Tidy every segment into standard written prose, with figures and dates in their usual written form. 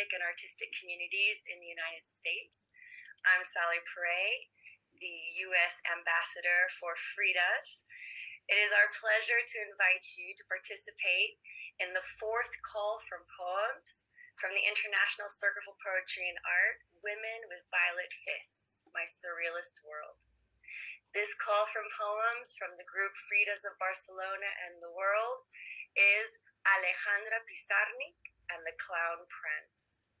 poetic and artistic communities in the United States. I'm Sally Pere, the U.S. Ambassador for FRIDAS. It is our pleasure to invite you to participate in the fourth call from poems from the International Circle for Poetry and Art, Women with Violet Fists, My Surrealist World. This call from poems from the group Fridas of Barcelona and the World is Alejandra Pizarnik and the Clown Prince.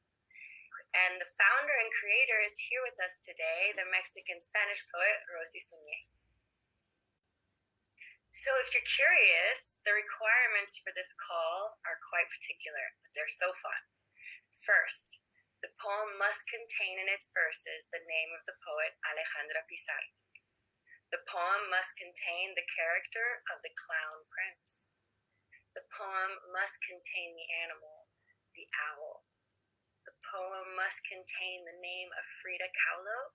And the founder and creator is here with us today, the Mexican-Spanish poet Rosy Suñé. So if you're curious, the requirements for this call are quite particular, but they're so fun. First, the poem must contain in its verses the name of the poet Alejandra Pizarnik. The poem must contain the character of the Clown Prince. The poem must contain the animal, the owl. The poem must contain the name of Frida Kahlo,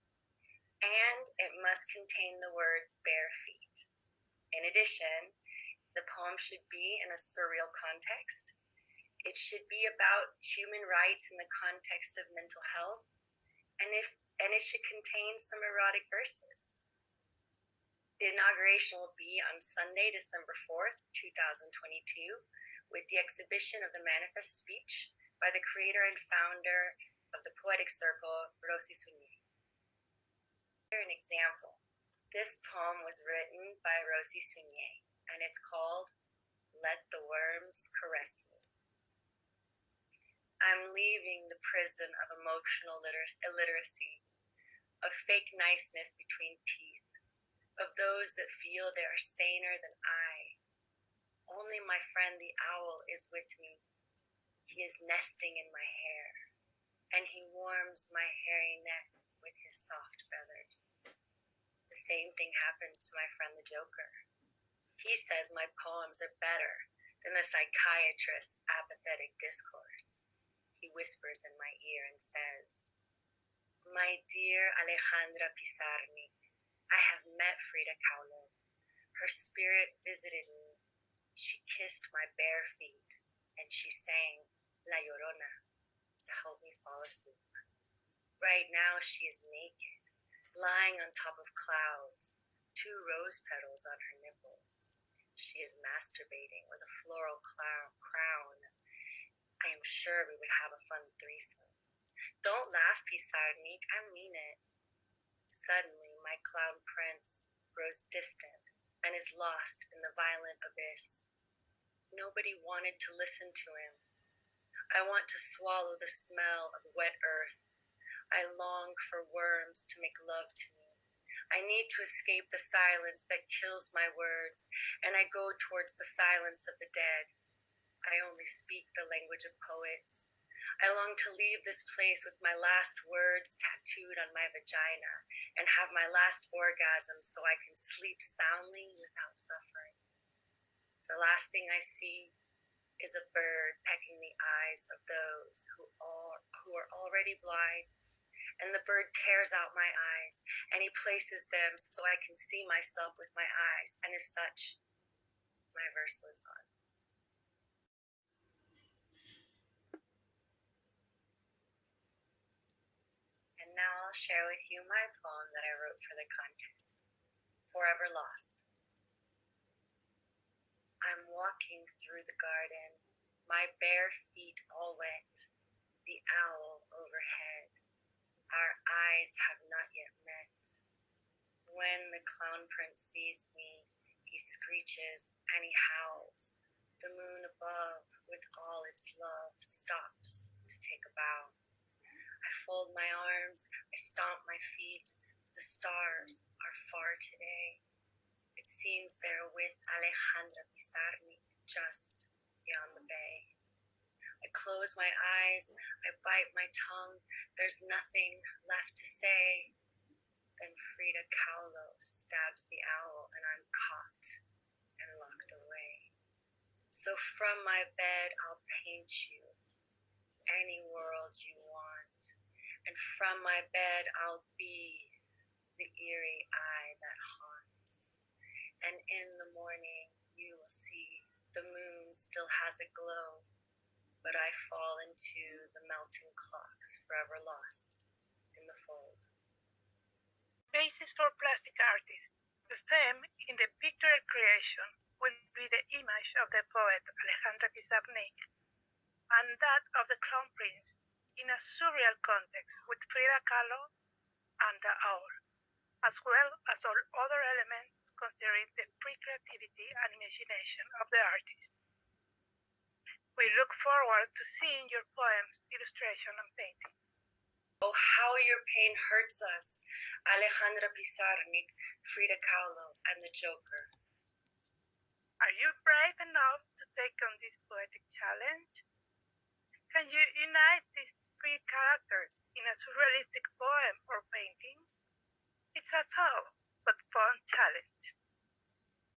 and it must contain the words bare feet. In addition, the poem should be in a surreal context. It should be about human rights in the context of mental health, and it should contain some erotic verses. The inauguration will be on Sunday, December 4th, 2022, with the exhibition of the manifest speech by the creator and founder of the Poetic Circle, Rosy Suñé. Here an example. This poem was written by Rosy Suñé, and it's called Let the Worms Caress Me. I'm leaving the prison of emotional illiteracy, of fake niceness between teeth, of those that feel they are saner than I. Only my friend the owl is with me. He is nesting in my hair, and he warms my hairy neck with his soft feathers. The same thing happens to my friend the Joker. He says my poems are better than the psychiatrist's apathetic discourse. He whispers in my ear and says, "My dear Alejandra Pizarnik, I have met Frida Kahlo. Her spirit visited me. She kissed my bare feet, and she sang La Llorona to help me fall asleep. Right now she is naked, lying on top of clouds, 2 rose petals on her nipples. She is masturbating with a floral crown. I am sure we would have a fun threesome. Don't laugh, Pizarnik, I mean it." Suddenly, my clown prince grows distant and is lost in the violent abyss. Nobody wanted to listen to him. I want to swallow the smell of wet earth. I long for worms to make love to me. I need to escape the silence that kills my words, and I go towards the silence of the dead. I only speak the language of poets. I long to leave this place with my last words tattooed on my vagina and have my last orgasm so I can sleep soundly without suffering. The last thing I see is a bird pecking the eyes of those who are already blind, and the bird tears out my eyes and he places them so I can see myself with my eyes, and as such, my verse lives on. Now I'll share with you my poem that I wrote for the contest, Forever Lost. I'm walking through the garden, my bare feet all wet, the owl overhead. Our eyes have not yet met. When the clown prince sees me, he screeches and he howls. The moon above, with all its love, stops to take a bow. I fold my arms, I stomp my feet. The stars are far today. It seems they're with Alejandra Pizarnik just beyond the bay. I close my eyes, I bite my tongue. There's nothing left to say. Then Frida Kahlo stabs the owl and I'm caught and locked away. So from my bed I'll paint you any world you want, and from my bed I'll be the eerie eye that haunts, and in the morning you will see the moon still has a glow, but I fall into the melting clocks, forever lost in the fold. Basis for plastic artists. The theme in the pictorial creation will be the image of the poet Alejandra pizarnik and that of the Crown Prince in a surreal context with Frida Kahlo and the owl, as well as all other elements considering the free creativity and imagination of the artist. We look forward to seeing your poems, illustration, and painting. Oh, how your pain hurts us, Alejandra pizarnik, Frida Kahlo, and the Joker. Are you brave enough to take on this poetic challenge? Can you unite these three characters in a surrealistic poem or painting? It's a tough but fun challenge.